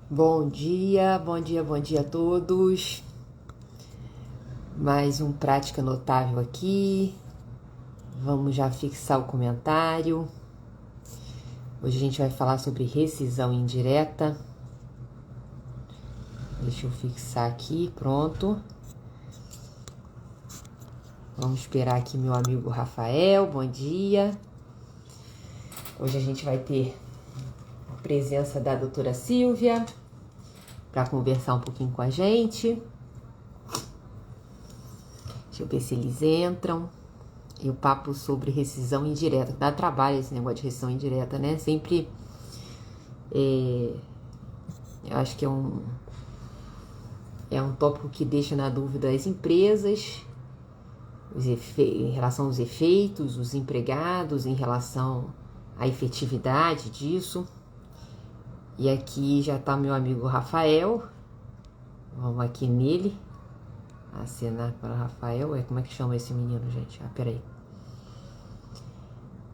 Bom dia, bom dia, bom dia a todos. Mais um Prática Notável aqui. Vamos já fixar o comentário. Hoje a gente vai falar sobre rescisão indireta. Deixa eu fixar aqui, pronto. Vamos esperar aqui meu amigo Rafael, bom dia. Hoje a gente vai ter a presença da doutora Silvia para conversar um pouquinho com a gente. Deixa eu ver se eles entram. E o papo sobre rescisão indireta. Dá trabalho esse negócio de rescisão indireta, né? Sempre. Eu acho que é um tópico que deixa na dúvida as empresas, em relação aos efeitos, os empregados, em relação à efetividade disso. E aqui já tá meu amigo Rafael. Vamos aqui nele. Acenar para o Rafael. Como é que chama esse menino, gente? Peraí.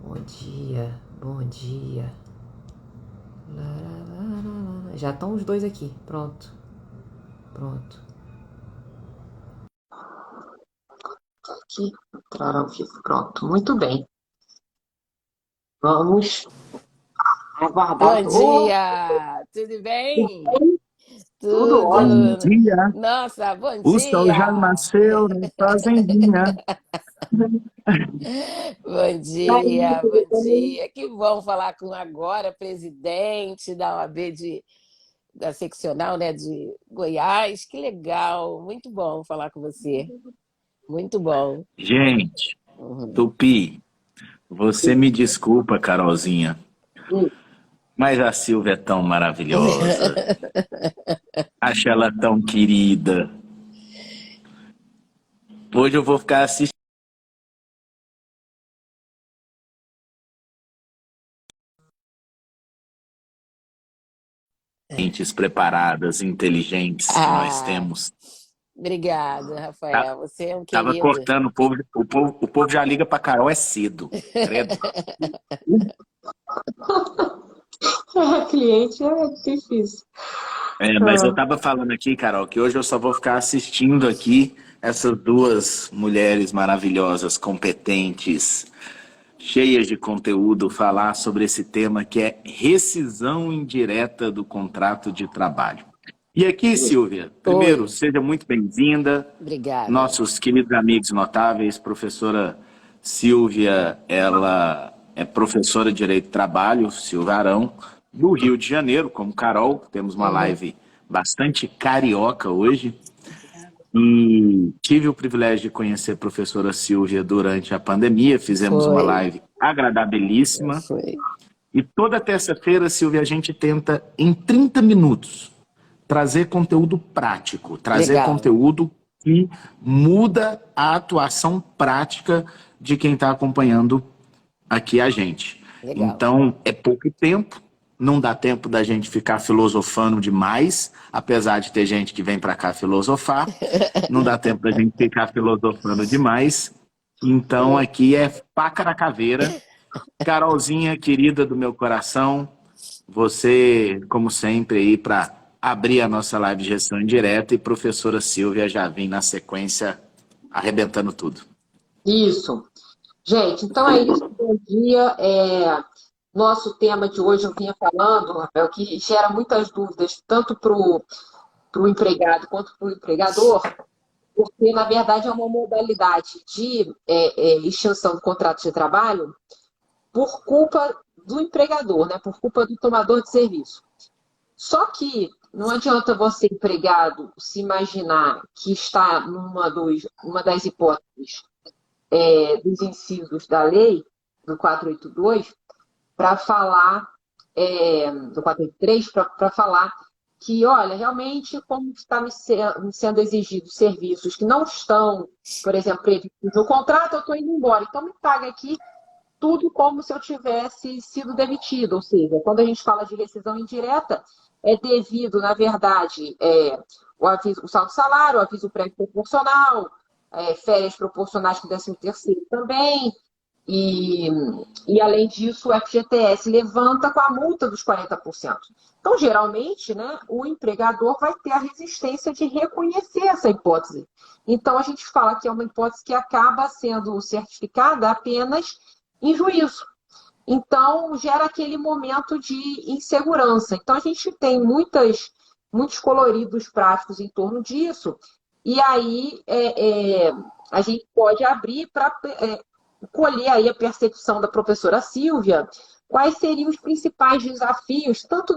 Bom dia, bom dia. Já estão os dois aqui. Pronto. Aqui, entraram aqui. Pronto, muito bem. Vamos aguardar. Bom dia, tudo bem? Tudo ótimo. Bom Tudo. dia, Nossa, bom o sol já dia. nasceu na fazendinha. Bom dia, bom dia. Que bom falar com agora, presidente da OAB da seccional, né, de Goiás. Que legal, muito bom falar com você. Muito bom. Gente, Uhum. Tupi, você me desculpa, Carolzinha, mas a Silvia é tão maravilhosa. Acho ela tão querida. Hoje eu vou ficar assistindo mentes preparadas, inteligentes que nós Ah, temos. obrigada, Tá- Rafael. Você é um Tava querido. cortando, o povo já liga pra Carol, é cedo, credo. Cliente é difícil. Mas eu tava falando aqui, Carol, que hoje eu só vou ficar assistindo aqui essas duas mulheres maravilhosas, competentes, cheias de conteúdo, falar sobre esse tema que é rescisão indireta do contrato de trabalho. E aqui, Silvia, primeiro, Oi, seja muito bem-vinda. obrigada. Nossos queridos amigos notáveis, professora Silvia, ela é professora de Direito do Trabalho, Silvia Arão, do Rio de Janeiro, como Carol. Temos uma Uhum. live bastante carioca hoje. E tive o privilégio de conhecer a professora Silvia durante a pandemia. Fizemos uma Foi, live agradabilíssima. foi. E toda terça-feira, Silvia, a gente tenta, em 30 minutos, trazer conteúdo prático, trazer Legal, conteúdo que muda a atuação prática de quem está acompanhando aqui a gente. legal. Então, é pouco tempo, não dá tempo da gente ficar filosofando demais, apesar de ter gente que vem para cá filosofar, não dá tempo da gente ficar filosofando demais. Então, aqui é faca na caveira. Carolzinha, querida do meu coração, você, como sempre, aí para abrir a nossa live de gestão indireta, e professora Silvia já vem na sequência arrebentando tudo. Isso. Gente, então é isso. Bom dia. Nosso tema de hoje, eu vinha falando, Rafael, que gera muitas dúvidas, tanto para o empregado quanto para o empregador, porque, na verdade, é uma modalidade de extinção do contrato de trabalho por culpa do empregador, né? Por culpa do tomador de serviço. Só que não adianta você, empregado, se imaginar que está uma das hipóteses dos incisos da lei, do 482, para falar, do 483, para falar que, olha, realmente, como está me sendo exigidos serviços que não estão, por exemplo, previstos no contrato, eu estou indo embora. Então, me paga aqui tudo como se eu tivesse sido demitido. Ou seja, quando a gente fala de rescisão indireta, é devido, na verdade, o saldo salário, o aviso prévio proporcional, férias proporcionais com 13º também. E, e, além disso, o FGTS levanta com a multa dos 40%. Então, geralmente, né, o empregador vai ter a resistência de reconhecer essa hipótese. Então, a gente fala que é uma hipótese que acaba sendo certificada apenas em juízo. Então, gera aquele momento de insegurança. Então, a gente tem muitos coloridos práticos em torno disso, e aí a gente pode abrir para colher aí a percepção da professora Silvia, quais seriam os principais desafios, tanto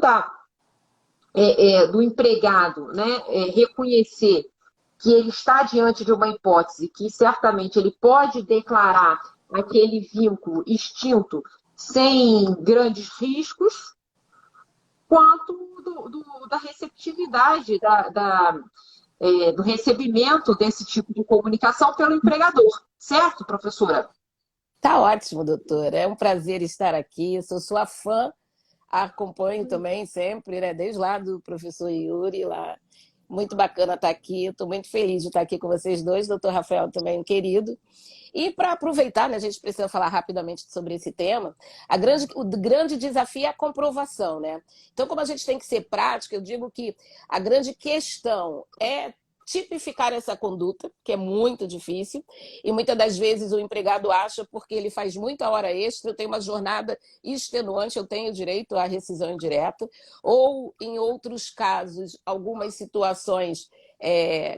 do empregado, né, reconhecer que ele está diante de uma hipótese que certamente ele pode declarar aquele vínculo extinto sem grandes riscos, quanto da receptividade, do recebimento desse tipo de comunicação pelo empregador. Certo, professora? Tá ótimo, doutora. É um prazer estar aqui. Sou sua fã, acompanho também sempre, né? Desde lá do professor Yuri, lá. Muito bacana estar aqui. Estou muito feliz de estar aqui com vocês dois, doutor Rafael também, querido. E para aproveitar, né, a gente precisa falar rapidamente sobre esse tema, o grande desafio é a comprovação, né? Então, como a gente tem que ser prático, eu digo que a grande questão é tipificar essa conduta, que é muito difícil, e muitas das vezes o empregado acha, porque ele faz muita hora extra, eu tenho uma jornada extenuante, eu tenho direito à rescisão indireta, ou, em outros casos, algumas situações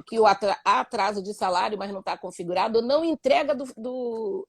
que há atraso de salário, mas não está configurado, ou não entrega do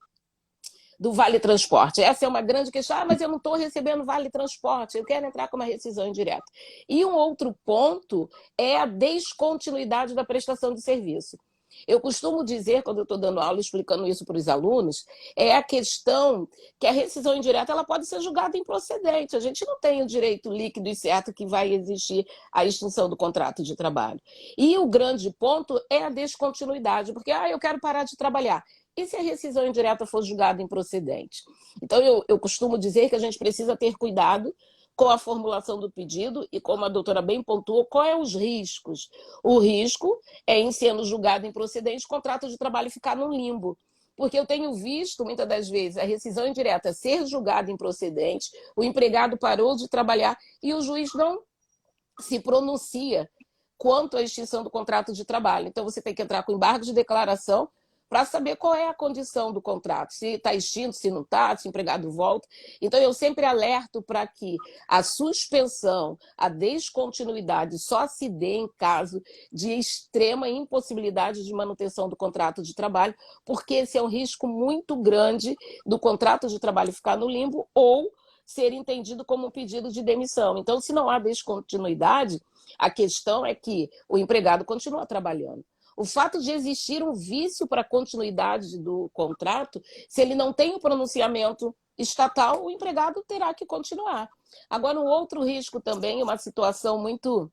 Vale Transporte. Essa é uma grande questão. Mas eu não estou recebendo Vale Transporte, eu quero entrar com uma rescisão indireta. E um outro ponto é a descontinuidade da prestação de serviço. Eu costumo dizer, quando eu estou dando aula, explicando isso para os alunos, é a questão que a rescisão indireta ela pode ser julgada improcedente. A gente não tem o direito líquido e certo que vai existir a extinção do contrato de trabalho. E o grande ponto é a descontinuidade, porque eu quero parar de trabalhar. E se a rescisão indireta for julgada improcedente? Então, eu costumo dizer que a gente precisa ter cuidado com a formulação do pedido e, como a doutora bem pontuou, quais são os riscos? O risco é, em sendo julgado improcedente, o contrato de trabalho ficar no limbo. Porque eu tenho visto, muitas das vezes, a rescisão indireta ser julgada improcedente, o empregado parou de trabalhar e o juiz não se pronuncia quanto à extinção do contrato de trabalho. Então, você tem que entrar com embargo de declaração para saber qual é a condição do contrato, se está extinto, se não está, se o empregado volta. Então, eu sempre alerto para que a suspensão, a descontinuidade só se dê em caso de extrema impossibilidade de manutenção do contrato de trabalho, porque esse é um risco muito grande do contrato de trabalho ficar no limbo ou ser entendido como um pedido de demissão. Então, se não há descontinuidade, a questão é que o empregado continua trabalhando. O fato de existir um vício para a continuidade do contrato, se ele não tem o pronunciamento estatal, o empregado terá que continuar. Agora, um outro risco também, uma situação muito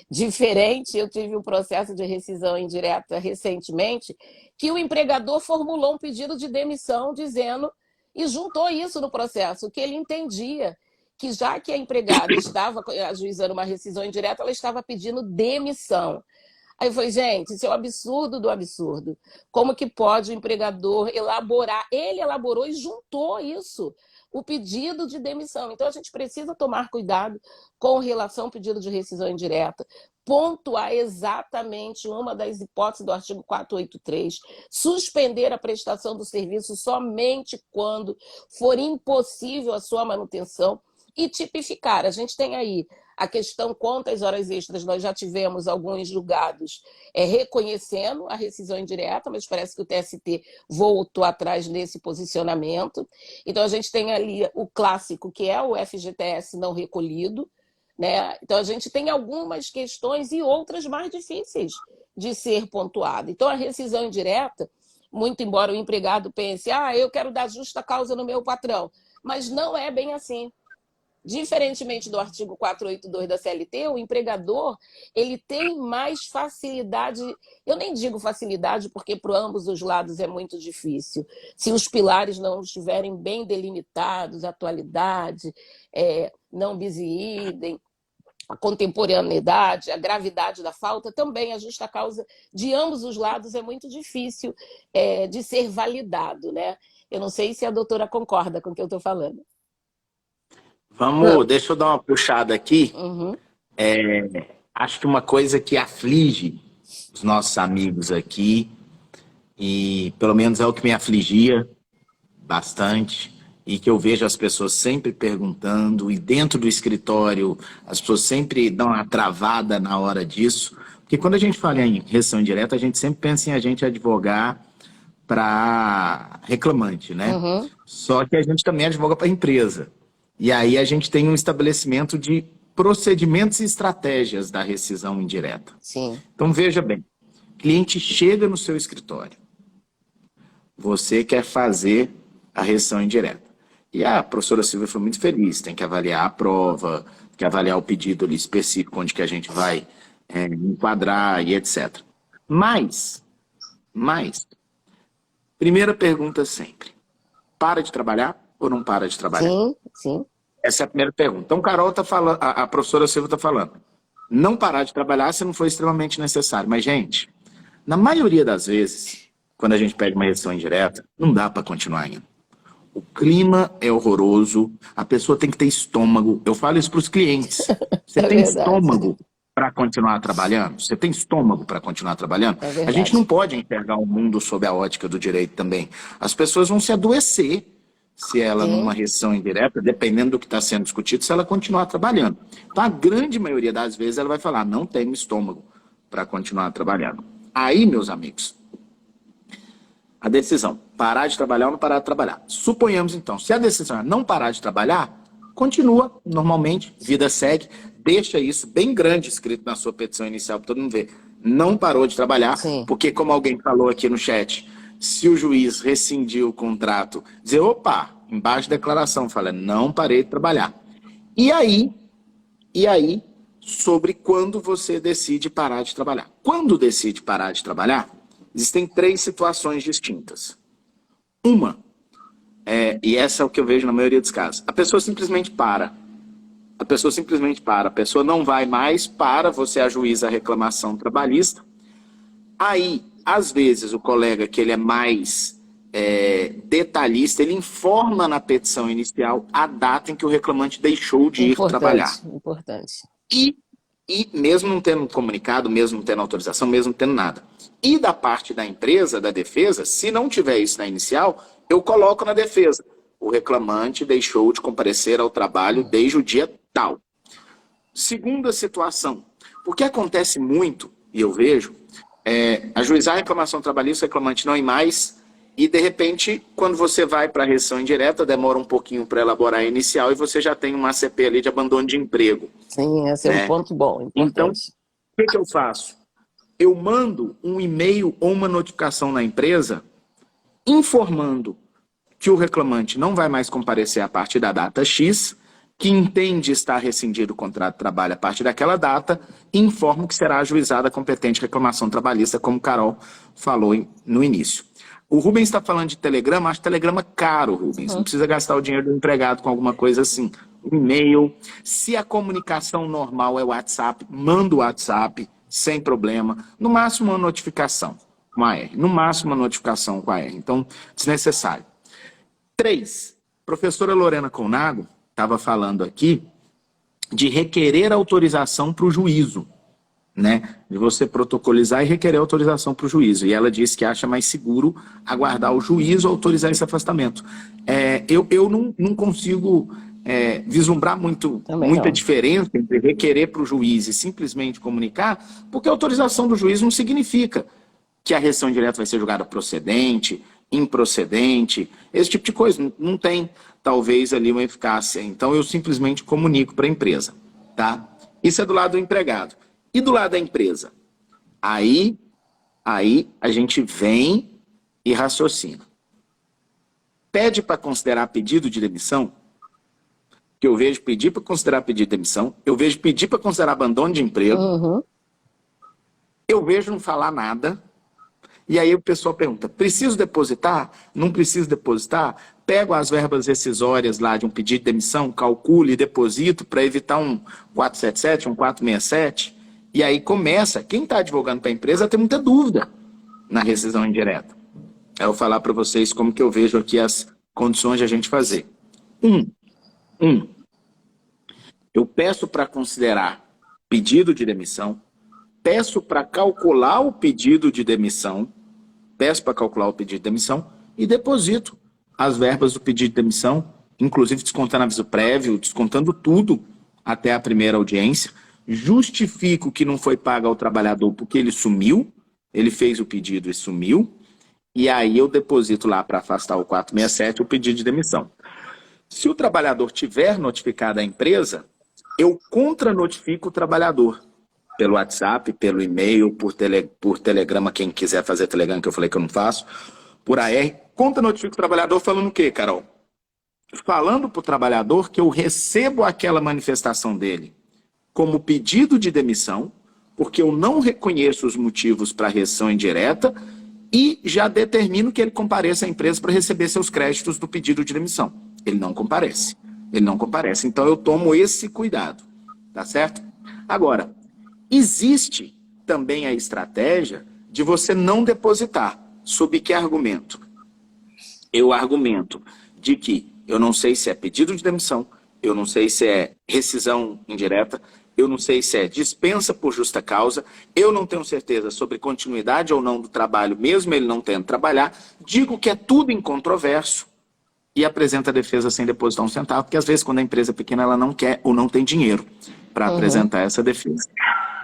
diferente, eu tive um processo de rescisão indireta recentemente, que o empregador formulou um pedido de demissão dizendo, e juntou isso no processo, que ele entendia que já que a empregada estava ajuizando uma rescisão indireta, ela estava pedindo demissão. Aí eu falei, gente, isso é o absurdo do absurdo. Como que pode o empregador elaborar? Ele elaborou e juntou isso, o pedido de demissão. Então, a gente precisa tomar cuidado com relação ao pedido de rescisão indireta, pontuar exatamente uma das hipóteses do artigo 483, suspender a prestação do serviço somente quando for impossível a sua manutenção e tipificar. A gente tem aí a questão quantas horas extras, nós já tivemos alguns julgados reconhecendo a rescisão indireta, mas parece que o TST voltou atrás nesse posicionamento. Então, a gente tem ali o clássico, que é o FGTS não recolhido, né? Então, a gente tem algumas questões e outras mais difíceis de ser pontuado. Então, a rescisão indireta, muito embora o empregado pense, eu quero dar justa causa no meu patrão, mas não é bem assim. Diferentemente do artigo 482 da CLT, o empregador ele tem mais facilidade, eu nem digo facilidade porque para ambos os lados é muito difícil, se os pilares não estiverem bem delimitados, atualidade, não bis in idem, a contemporaneidade, a gravidade da falta, também a justa causa de ambos os lados é muito difícil de ser validado, né? Eu não sei se a doutora concorda com o que eu estou falando. Deixa eu dar uma puxada aqui. Uhum. Acho que uma coisa que aflige os nossos amigos aqui, e pelo menos é o que me afligia bastante, e que eu vejo as pessoas sempre perguntando, e dentro do escritório as pessoas sempre dão uma travada na hora disso, porque quando a gente fala em reação indireta, a gente sempre pensa em a gente advogar para reclamante, né? Uhum. Só que a gente também advoga para a empresa. E aí a gente tem um estabelecimento de procedimentos e estratégias da rescisão indireta. Sim. Então veja bem, o cliente chega no seu escritório, você quer fazer a rescisão indireta. E a professora Silvia foi muito feliz, tem que avaliar a prova, tem que avaliar o pedido ali específico, onde que a gente vai enquadrar e etc. Mas, primeira pergunta sempre, para de trabalhar ou não para de trabalhar? Sim, sim. Essa é a primeira pergunta. Então, Carol tá falando, a professora Silvia está falando, não parar de trabalhar se não for extremamente necessário. Mas, gente, na maioria das vezes, quando a gente pega uma rescisão indireta, não dá para continuar indo. O clima é horroroso, a pessoa tem que ter estômago. Eu falo isso para os clientes. Você tem estômago para continuar trabalhando? Você tem estômago para continuar trabalhando? A gente não pode enxergar o mundo sob a ótica do direito também. As pessoas vão se adoecer se ela, numa rescisão indireta, dependendo do que está sendo discutido, se ela continuar trabalhando. Então, a grande maioria das vezes, ela vai falar, não tenho estômago para continuar trabalhando. Aí, meus amigos, a decisão, parar de trabalhar ou não parar de trabalhar. Suponhamos, então, se a decisão é não parar de trabalhar, continua normalmente, vida segue, deixa isso bem grande escrito na sua petição inicial para todo mundo ver. Não parou de trabalhar, porque como alguém falou aqui no chat, se o juiz rescindiu o contrato, dizer, opa, embaixo da declaração, fala, não parei de trabalhar. E aí, sobre quando você decide parar de trabalhar. Quando decide parar de trabalhar, existem 3 situações distintas. Uma, e essa é o que eu vejo na maioria dos casos, a pessoa simplesmente para. A pessoa não vai mais, você ajuiza a reclamação trabalhista. Aí, às vezes, o colega que ele é mais detalhista, ele informa na petição inicial a data em que o reclamante deixou de ir trabalhar. Importante. E mesmo não tendo comunicado, mesmo não tendo autorização, mesmo não tendo nada. E da parte da empresa, da defesa, se não tiver isso na inicial, eu coloco na defesa. O reclamante deixou de comparecer ao trabalho desde o dia tal. Segunda situação. Porque acontece muito, e eu vejo, ajuizar a reclamação trabalhista, o reclamante não ir mais, e de repente, quando você vai para a rescisão indireta, demora um pouquinho para elaborar a inicial e você já tem uma ACP ali de abandono de emprego. Sim, esse é um ponto bom, importante. Então, o que eu faço? Eu mando um e-mail ou uma notificação na empresa informando que o reclamante não vai mais comparecer a partir da data X, que entende estar rescindido o contrato de trabalho a partir daquela data, e informo que será ajuizada a competente reclamação trabalhista, como Carol falou no início. O Rubens está falando de telegrama, acho telegrama caro, Rubens. Não precisa gastar o dinheiro do empregado com alguma coisa assim. E-mail. Se a comunicação normal é WhatsApp, manda o WhatsApp, sem problema. No máximo uma notificação com a R. Então, desnecessário. 3. Professora Lorena Conago estava falando aqui de requerer autorização para o juízo, né? De você protocolizar e requerer autorização para o juízo. E ela disse que acha mais seguro aguardar o juízo autorizar esse afastamento. Eu não consigo vislumbrar muita diferença entre requerer para o juiz e simplesmente comunicar, porque a autorização do juiz não significa que a rescisão indireta vai ser julgada procedente, improcedente, esse tipo de coisa. Não tem, talvez, ali uma eficácia. Então, eu simplesmente comunico para a empresa. Tá? Isso é do lado do empregado. E do lado da empresa? Aí a gente vem e raciocina. Pede para considerar pedido de demissão, que eu vejo pedir para considerar pedido de demissão, eu vejo pedir para considerar abandono de emprego, eu vejo não falar nada, E aí o pessoal pergunta, preciso depositar? Não preciso depositar? Pego as verbas rescisórias lá de um pedido de demissão, calculo e deposito para evitar um 477, um 467. E aí começa, quem está advogando para a empresa tem muita dúvida na rescisão indireta. Eu vou falar para vocês como que eu vejo aqui as condições de a gente fazer. Eu peço para considerar pedido de demissão, peço para calcular o pedido de demissão, e deposito as verbas do pedido de demissão, inclusive descontando aviso prévio, descontando tudo até a primeira audiência, justifico que não foi pago ao trabalhador porque ele sumiu, ele fez o pedido e sumiu, e aí eu deposito lá para afastar o 467 o pedido de demissão. Se o trabalhador tiver notificado a empresa, eu contra-notifico o trabalhador pelo WhatsApp, pelo e-mail, por telegrama, quem quiser fazer telegrama, que eu falei que eu não faço, por AR, contra-notifico o trabalhador falando o quê, Carol? Falando para o trabalhador que eu recebo aquela manifestação dele como pedido de demissão, porque eu não reconheço os motivos para a rescisão indireta e já determino que ele compareça à empresa para receber seus créditos do pedido de demissão. Ele não comparece. Então eu tomo esse cuidado, tá certo? Agora, existe também a estratégia de você não depositar. Sob que argumento? Eu argumento de que eu não sei se é pedido de demissão, eu não sei se é rescisão indireta, eu não sei se é dispensa por justa causa, eu não tenho certeza sobre continuidade ou não do trabalho, mesmo ele não tendo trabalhar, digo que é tudo incontroverso e apresenta a defesa sem depositar um centavo, porque às vezes quando a empresa é pequena ela não quer ou não tem dinheiro para apresentar essa defesa.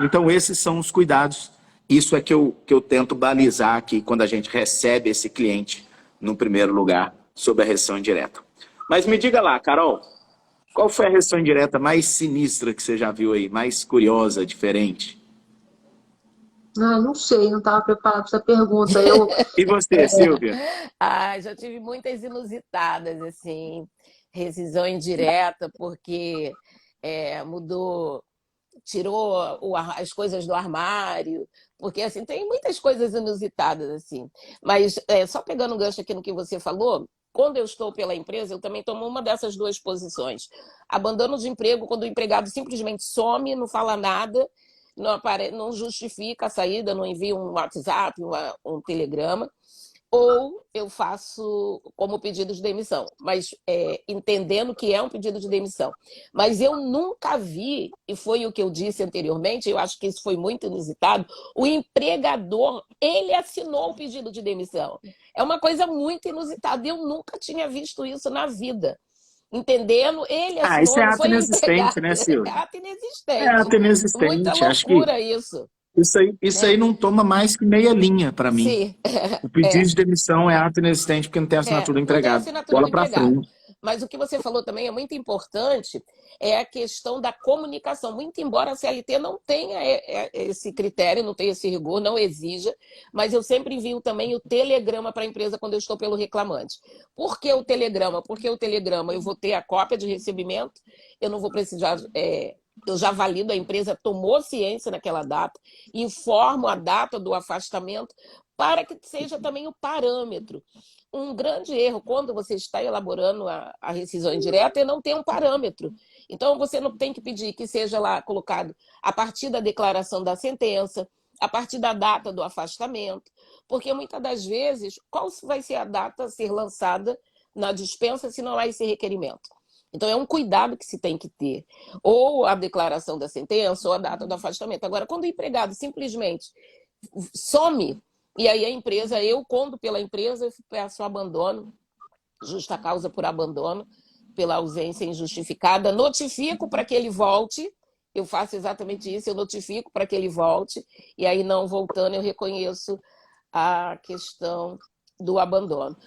Então esses são os cuidados, isso é que eu tento balizar aqui quando a gente recebe esse cliente no primeiro lugar sobre a rescisão indireta. Mas me diga lá, Carol, qual foi a rescisão indireta mais sinistra que você já viu aí, mais curiosa, diferente? Ah, não sei, não estava preparada para essa pergunta. E você, Silvia? Já tive muitas inusitadas, assim, rescisão indireta, porque mudou, tirou as coisas do armário, porque assim, tem muitas coisas inusitadas, assim. Mas só pegando um gancho aqui no que você falou, quando eu estou pela empresa, eu também tomo uma dessas duas posições. Abandono de emprego, quando o empregado simplesmente some, não fala nada, não justifica a saída, não envia um WhatsApp, um telegrama, ou eu faço como pedido de demissão, mas entendendo que é um pedido de demissão. Mas eu nunca vi, e foi o que eu disse anteriormente, eu acho que isso foi muito inusitado, o empregador, ele assinou o pedido de demissão. É uma coisa muito inusitada, eu nunca tinha visto isso na vida. Entendendo, ele assinou, isso é não ato foi inexistente, empregado. né, Silvia? É ato inexistente. É ato inexistente. Muita Acho que loucura isso. isso aí não toma mais que meia linha para mim. Sim. O pedido de demissão é ato inexistente porque não tem assinatura do Não tem empregado. assinatura do Bola para empregado. frente. Mas o que você falou também é muito importante, é a questão da comunicação. Muito embora a CLT não tenha esse critério, não tenha esse rigor, não exija, mas eu sempre envio também o telegrama para a empresa quando eu estou pelo reclamante. Por que o telegrama? Porque o telegrama eu vou ter a cópia de recebimento, eu não vou precisar... eu já valido, a empresa tomou ciência naquela data, informo a data do afastamento para que seja também o parâmetro. Um grande erro quando você está elaborando a rescisão indireta é não ter um parâmetro. Então, você não tem que pedir que seja lá colocado a partir da declaração da sentença, a partir da data do afastamento, porque muitas das vezes, qual vai ser a data a ser lançada na dispensa se não há esse requerimento? Então, é um cuidado que se tem que ter. Ou a declaração da sentença, ou a data do afastamento. Agora, quando o empregado simplesmente some, e aí a empresa, eu conto pela empresa, eu peço abandono, justa causa por abandono, pela ausência injustificada, notifico para que ele volte, eu faço exatamente isso, eu notifico para que ele volte, e aí não voltando eu reconheço a questão do abandono.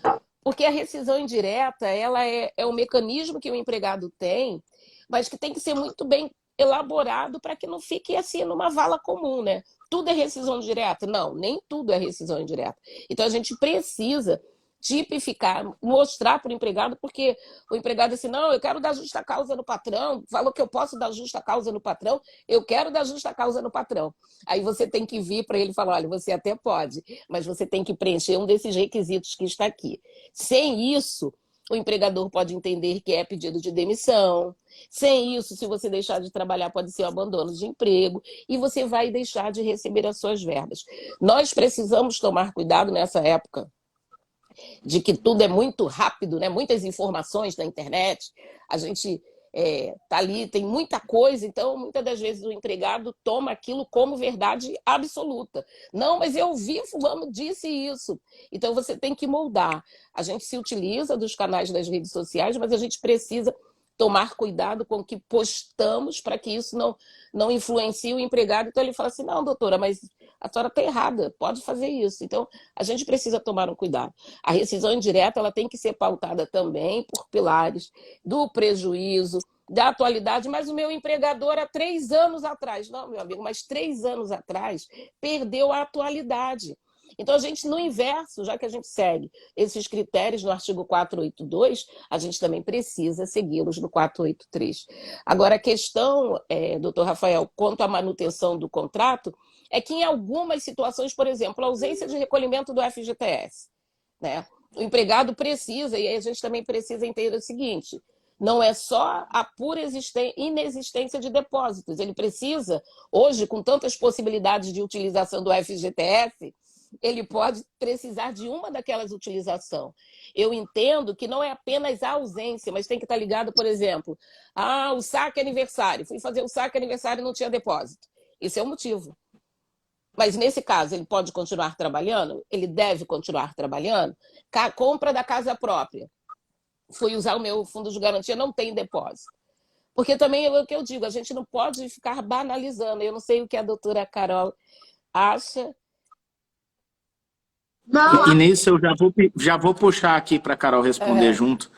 Porque a rescisão indireta, ela é um mecanismo que o empregado tem, mas que tem que ser muito bem elaborado para que não fique assim numa vala comum, né? Tudo é rescisão direta? Não, nem tudo é rescisão indireta. Então a gente precisa tipificar, mostrar para o empregado, porque o empregado assim, não, eu quero dar justa causa no patrão, falou que eu posso dar justa causa no patrão, eu quero dar justa causa no patrão. Aí você tem que vir para ele e falar, olha, você até pode, mas você tem que preencher um desses requisitos que está aqui. Sem isso, o empregador pode entender que é pedido de demissão. Sem isso, se você deixar de trabalhar, pode ser o abandono de emprego e você vai deixar de receber as suas verbas. Nós precisamos tomar cuidado nessa época de que tudo é muito rápido, né? Muitas informações na internet, a gente tá ali, tem muita coisa, então muitas das vezes o empregado toma aquilo como verdade absoluta. Não, mas eu vi, fulano disse isso. Então você tem que moldar. A gente se utiliza dos canais das redes sociais, mas a gente precisa tomar cuidado com o que postamos para que isso não influencie o empregado. Então ele fala assim, não, doutora, mas a senhora está errada, pode fazer isso. Então a gente precisa tomar um cuidado. A rescisão indireta ela tem que ser pautada também por pilares do prejuízo, da atualidade, mas o meu empregador há 3 anos atrás, não, meu amigo, mas 3 anos atrás perdeu a atualidade. Então, a gente, no inverso, já que a gente segue esses critérios no artigo 482, a gente também precisa segui-los no 483. Agora, a questão, doutor Rafael, quanto à manutenção do contrato, é que em algumas situações, por exemplo, a ausência de recolhimento do FGTS, né? O empregado precisa, e aí a gente também precisa entender o seguinte, não é só a pura inexistência de depósitos, ele precisa, hoje, com tantas possibilidades de utilização do FGTS, ele pode precisar de uma daquelas utilizações. Eu entendo que não é apenas a ausência, mas tem que estar ligado, por exemplo, o saque aniversário. Fui fazer o saque aniversário e não tinha depósito. Isso é um motivo. Mas nesse caso, ele pode continuar trabalhando? Ele deve continuar trabalhando? Compra da casa própria. Fui usar o meu fundo de garantia, não tem depósito. Porque também é o que eu digo, a gente não pode ficar banalizando. Eu não sei o que a doutora Carol acha. Não, E nisso eu já vou puxar aqui para a Carol responder junto.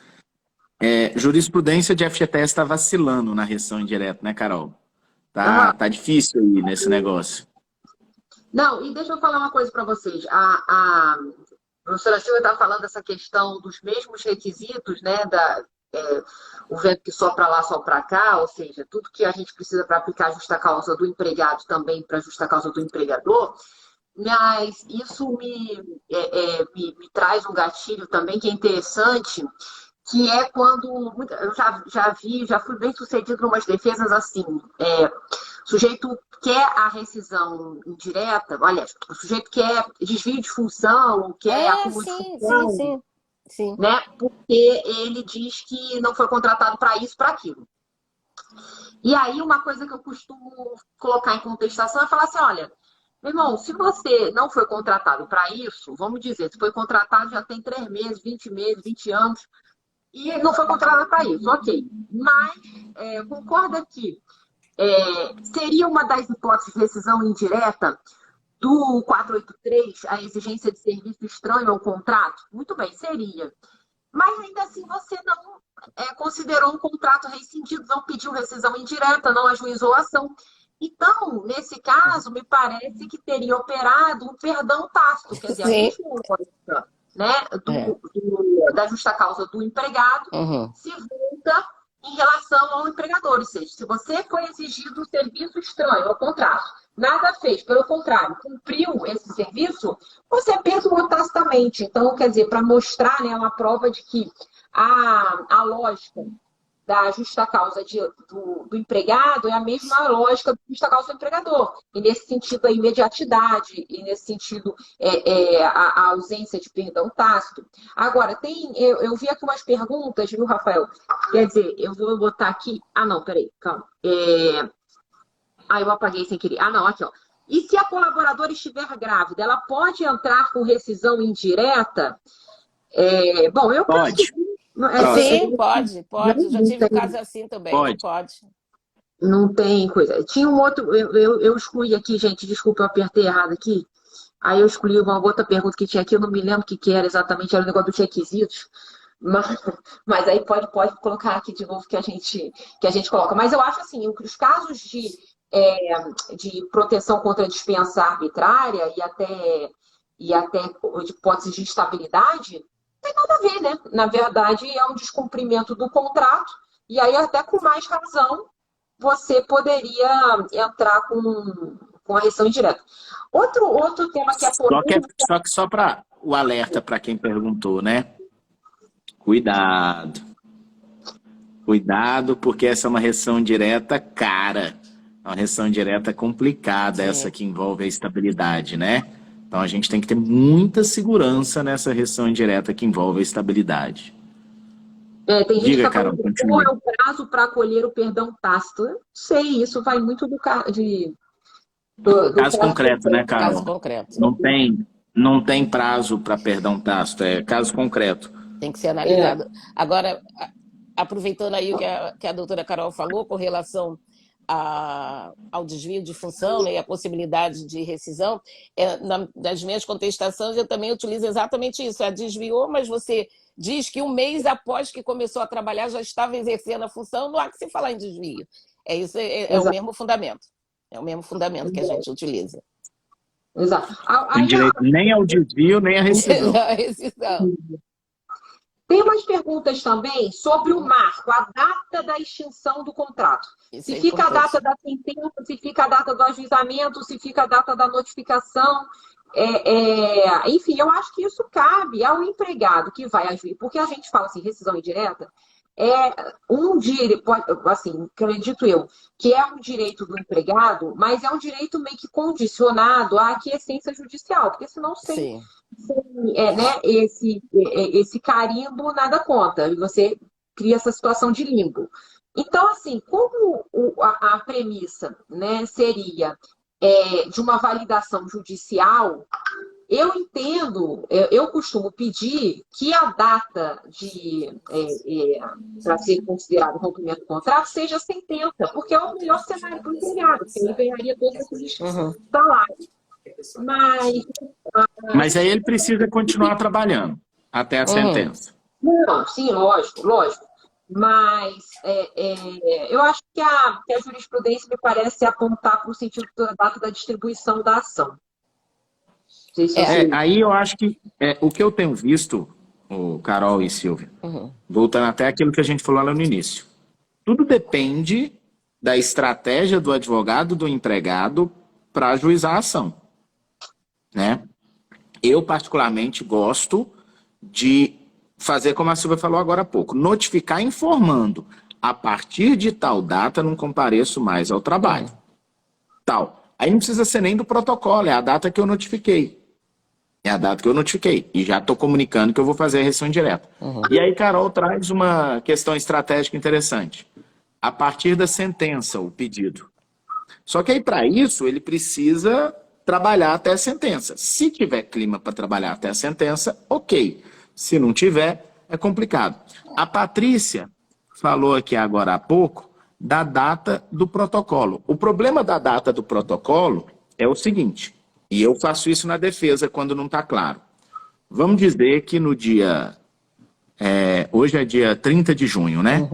Jurisprudência de FGTS está vacilando na rescisão indireta, né, Carol? Tá difícil aí nesse negócio. não, e deixa eu falar uma coisa para vocês. A professora Silvia está falando dessa questão dos mesmos requisitos, né? O vento que sopra lá, sopra cá, ou seja, tudo que a gente precisa para aplicar a justa causa do empregado também para a justa causa do empregador. Mas isso me traz um gatilho também que é interessante, que é quando eu já fui bem sucedido em umas defesas assim. O sujeito quer a rescisão indireta, aliás, o sujeito quer desvio de função, quer acúmulo de função, sim. né? Porque ele diz que não foi contratado para isso, para aquilo. E aí, uma coisa que eu costumo colocar em contestação é falar assim, olha, meu irmão, se você não foi contratado para isso, vamos dizer, se foi contratado já tem 3 meses, 20 anos, e não foi contratado para isso, ok. Mas concorda que seria uma das hipóteses de rescisão indireta do 483 a exigência de serviço estranho ao contrato? Muito bem, seria. Mas ainda assim você não considerou um contrato rescindido, não pediu rescisão indireta, não ajuizou a ação. Então, nesse caso, me parece que teria operado um perdão tácito, quer dizer, a mesma lógica, né, da justa causa do empregado se volta em relação ao empregador. Ou seja, se você foi exigido um serviço estranho ao contrato, nada fez, pelo contrário, cumpriu esse serviço, você perdoou tacitamente. Então, quer dizer, para mostrar, né, uma prova de que a lógica da justa causa do empregado é a mesma lógica da justa causa do empregador. E nesse sentido, a imediatidade, e nesse sentido, a ausência de perdão tácito. Agora, eu vi aqui umas perguntas, viu, Rafael? Quer dizer, eu vou botar aqui... não, peraí, calma. Eu apaguei sem querer. Não, aqui, ó. E se a colaboradora estiver grávida, ela pode entrar com rescisão indireta? Bom, eu Pode. Sim, pode. Já tive caso assim também, pode. Não tem coisa. Tinha um outro, eu excluí aqui, gente, desculpa, eu apertei errado aqui. Aí eu excluí uma outra pergunta que tinha aqui, eu não me lembro o que era exatamente, era o negócio dos requisitos. Mas aí pode colocar aqui de novo que a gente coloca. Mas eu acho assim, os casos de proteção contra a dispensa arbitrária e até de hipóteses de instabilidade, tem nada a ver, né? Na verdade, é um descumprimento do contrato, e aí até com mais razão você poderia entrar com a rescisão indireta. Outro tema que é polêmico... Só para o alerta para quem perguntou, né? Cuidado. Cuidado, porque essa é uma rescisão direta cara. É uma rescisão direta complicada, essa que envolve a estabilidade, né? Então a gente tem que ter muita segurança nessa rescisão indireta que envolve a estabilidade. Tem gente Diga, que está Carol, falando continue. qual é o prazo para colher o perdão tácito. Eu não sei, isso vai muito do Caso concreto, né, Carol? Caso concreto. Não tem prazo para perdão tácito, é caso concreto. Tem que ser analisado. Agora, aproveitando aí o que a doutora Carol falou com relação ao desvio de função, né, e a possibilidade de rescisão, nas minhas contestações eu também utilizo exatamente isso. Desviou, mas você diz que um mês após que começou a trabalhar já estava exercendo a função, não há que se falar em desvio. Isso é o mesmo fundamento. É o mesmo fundamento que a gente utiliza. Exato. Tem direito nem ao desvio, nem à rescisão. A rescisão. Tem umas perguntas também sobre o marco, a data da extinção do contrato. Se fica a data da sentença, se fica a data do ajuizamento, se fica a data da notificação. Enfim, eu acho que isso cabe ao empregado que vai agir, porque a gente fala assim, rescisão indireta, assim, acredito eu, que é um direito do empregado, mas é um direito meio que condicionado à aquiescência judicial, porque senão sem esse carimbo nada conta, e você cria essa situação de limbo. Então, assim, como a premissa, né, seria de uma validação judicial, eu entendo, eu costumo pedir que a data para ser considerado rompimento do contrato seja a sentença, porque é o melhor cenário para o empregado, porque ele ganharia todos esses salários. Mas aí ele precisa continuar trabalhando até a sentença. Não, sim, lógico. Mas eu acho que a jurisprudência me parece apontar para o sentido da data da distribuição da ação. Aí eu acho que o que eu tenho visto, Carol e Silvia, voltando até aquilo que a gente falou lá no início, tudo depende da estratégia do advogado, do empregado, para ajuizar a ação. Né? Eu, particularmente, gosto de fazer como a Silvia falou agora há pouco, notificar informando, a partir de tal data não compareço mais ao trabalho. Tal. Aí não precisa ser nem do protocolo, é a data que eu notifiquei. É a data que eu notifiquei. E já estou comunicando que eu vou fazer a rescisão indireta. E aí, Carol traz uma questão estratégica interessante. A partir da sentença, o pedido. Só que aí, para isso, ele precisa trabalhar até a sentença. Se tiver clima para trabalhar até a sentença, ok. Se não tiver, é complicado. A Patrícia falou aqui agora há pouco da data do protocolo. O problema da data do protocolo é o seguinte, e eu faço isso na defesa quando não está claro. Vamos dizer que no dia... hoje é dia 30 de junho, né?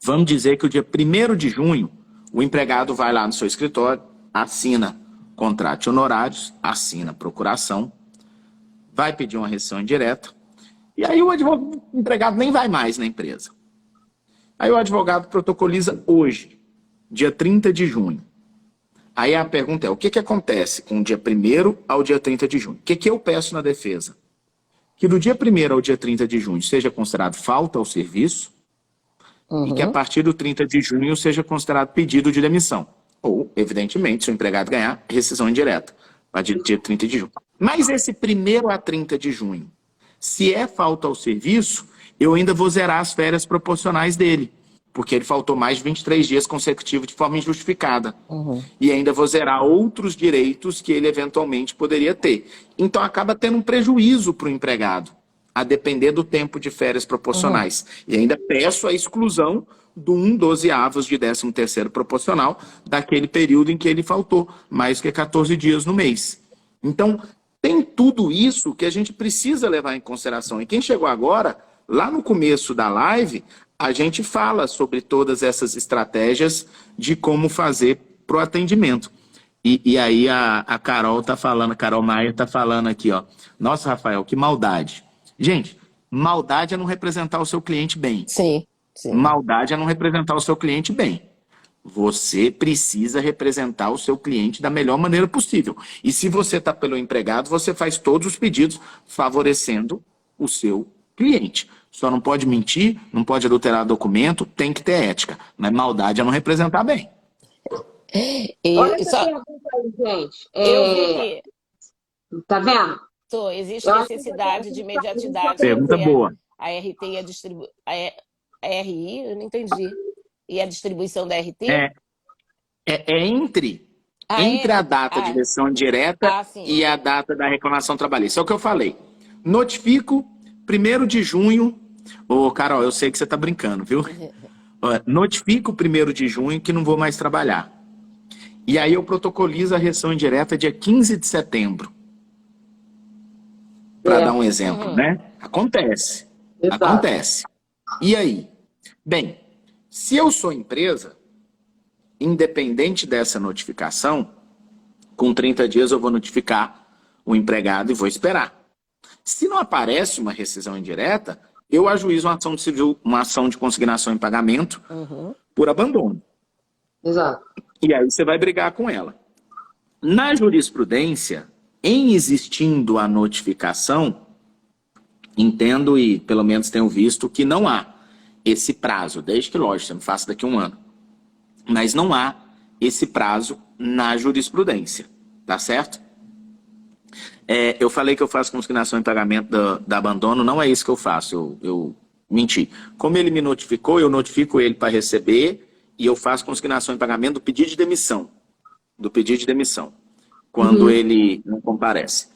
Vamos dizer que o dia 1º de junho, o empregado vai lá no seu escritório, assina contrato de honorários, assina procuração, vai pedir uma rescisão indireta, e aí o empregado nem vai mais na empresa. Aí o advogado protocoliza hoje, dia 30 de junho. Aí a pergunta é, o que acontece com o dia 1º ao dia 30 de junho? O que eu peço na defesa? Que do dia 1º ao dia 30 de junho seja considerado falta ao serviço e que a partir do 30 de junho seja considerado pedido de demissão. Ou, evidentemente, se o empregado ganhar, rescisão indireta, a partir do dia 30 de junho. Mas esse 1º a 30 de junho, se é falta ao serviço, eu ainda vou zerar as férias proporcionais dele, porque ele faltou mais de 23 dias consecutivos de forma injustificada. E ainda vou zerar outros direitos que ele eventualmente poderia ter. Então acaba tendo um prejuízo para o empregado, a depender do tempo de férias proporcionais. E ainda peço a exclusão do 1/12 de 13º proporcional daquele período em que ele faltou, mais que 14 dias no mês. Então, tem tudo isso que a gente precisa levar em consideração. E quem chegou agora, lá no começo da live, a gente fala sobre todas essas estratégias de como fazer para o atendimento. E aí a Carol tá falando, a Carol Maia está falando aqui, ó. Nossa, Rafael, que maldade. Gente, maldade é não representar o seu cliente bem. Sim, sim. Maldade é não representar o seu cliente bem. Você precisa representar o seu cliente da melhor maneira possível. E se você está pelo empregado, você faz todos os pedidos favorecendo o seu cliente. Só não pode mentir, não pode adulterar documento, tem que ter ética. Mas maldade é não representar bem. Olha E essa só, pergunta aí, gente. eu vi que Tá vendo? existe Eu acho que necessidade de essa imediatidade Pergunta entre boa. a RT e a RI, eu não entendi. E a distribuição da RT? É, é Ah, entre é? a data de versão indireta Sim. e a data da reclamação trabalhista. É o que eu falei. Notifico 1º de junho. Ô, Carol, eu sei que você está brincando, viu? Notifico 1º de junho que não vou mais trabalhar. E aí eu protocolizo a reação indireta dia 15 de setembro. Para dar um exemplo, né? Acontece. Exato. Acontece. E aí? Bem, se eu sou empresa, independente dessa notificação, com 30 dias eu vou notificar o empregado e vou esperar. Se não aparece uma rescisão indireta, eu ajuizo uma ação civil, uma ação de consignação em pagamento por abandono. Exato. E aí você vai brigar com ela. Na jurisprudência, em existindo a notificação, entendo e pelo menos tenho visto que não há esse prazo, desde que, lógico, você não faça daqui a um ano. Mas não há esse prazo na jurisprudência, tá certo? Eu falei que eu faço consignação em pagamento da abandono, não é isso que eu faço, eu menti. Como ele me notificou, eu notifico ele para receber e eu faço consignação em pagamento do pedido de demissão. Quando ele não comparece.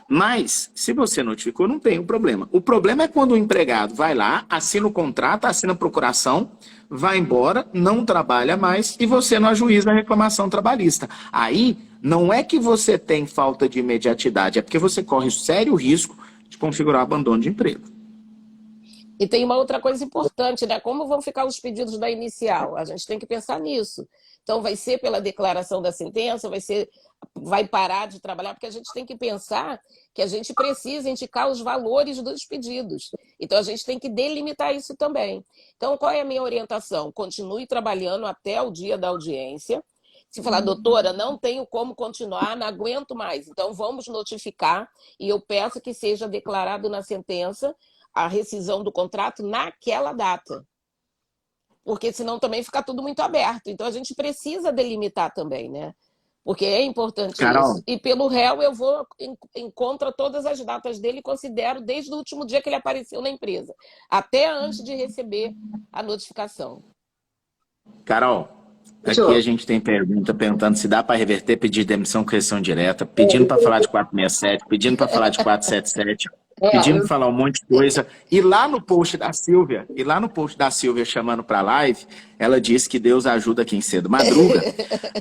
Mas, se você notificou, não tem um problema. O problema é quando o empregado vai lá, assina o contrato, assina a procuração, vai embora, não trabalha mais e você não ajuiza a reclamação trabalhista. Aí, não é que você tem falta de imediatidade, é porque você corre sério risco de configurar abandono de emprego. E tem uma outra coisa importante, né? Como vão ficar os pedidos da inicial? A gente tem que pensar nisso. Então, vai ser pela declaração da sentença, vai parar de trabalhar, porque a gente tem que pensar que a gente precisa indicar os valores dos pedidos. Então, a gente tem que delimitar isso também. Então, qual é a minha orientação? Continue trabalhando até o dia da audiência. Se falar, doutora, não tenho como continuar, não aguento mais. Então, vamos notificar e eu peço que seja declarado na sentença a rescisão do contrato naquela data. Porque senão também fica tudo muito aberto. Então a gente precisa delimitar também, né? Porque é importante Carol, isso. E pelo réu eu vou encontro todas as datas dele e considero desde o último dia que ele apareceu na empresa, até antes de receber a notificação. Carol, aqui a gente tem pergunta perguntando se dá para reverter pedido de demissão com rescisão direta, pedindo para falar de 467, pedindo para falar de 477, pedindo para falar um monte de coisa. E lá no post da Silvia, chamando para a live, ela disse que Deus ajuda quem cedo madruga,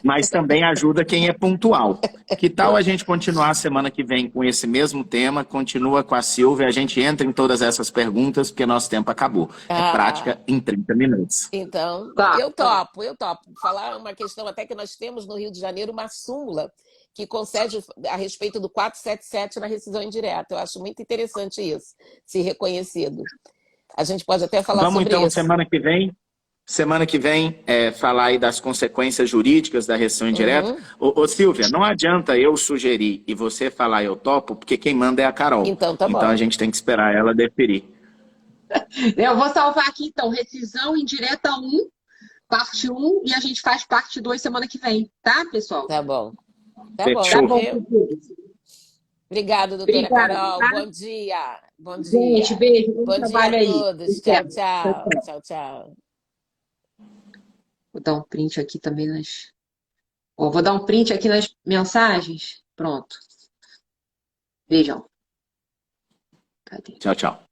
mas também ajuda quem é pontual. Que tal a gente continuar a semana que vem com esse mesmo tema, continua com a Silvia, a gente entra em todas essas perguntas, porque nosso tempo acabou. É prática em 30 minutos. Então, eu topo. Falar uma questão até que nós temos no Rio de Janeiro, uma súmula que concede a respeito do 477 na rescisão indireta. Eu acho muito interessante isso, ser reconhecido. A gente pode até falar sobre isso. Vamos então, semana que vem, falar aí das consequências jurídicas da rescisão indireta. Ô, Silvia, não adianta eu sugerir e você falar eu topo, porque quem manda é a Carol. Então tá bom. Então a gente tem que esperar ela deferir. Eu vou salvar aqui, então, rescisão indireta 1, parte 1, e a gente faz parte 2 semana que vem, tá, pessoal? Tá bom. Fechou. Tá bom. Obrigada, doutora Carol. Tá? Bom dia. Bom dia. Gente, beijo. Bom dia trabalho a aí. todos. Tchau. Vou dar um print aqui também nas... vou dar um print aqui nas mensagens. Pronto. Beijão. Cadê? Tchau.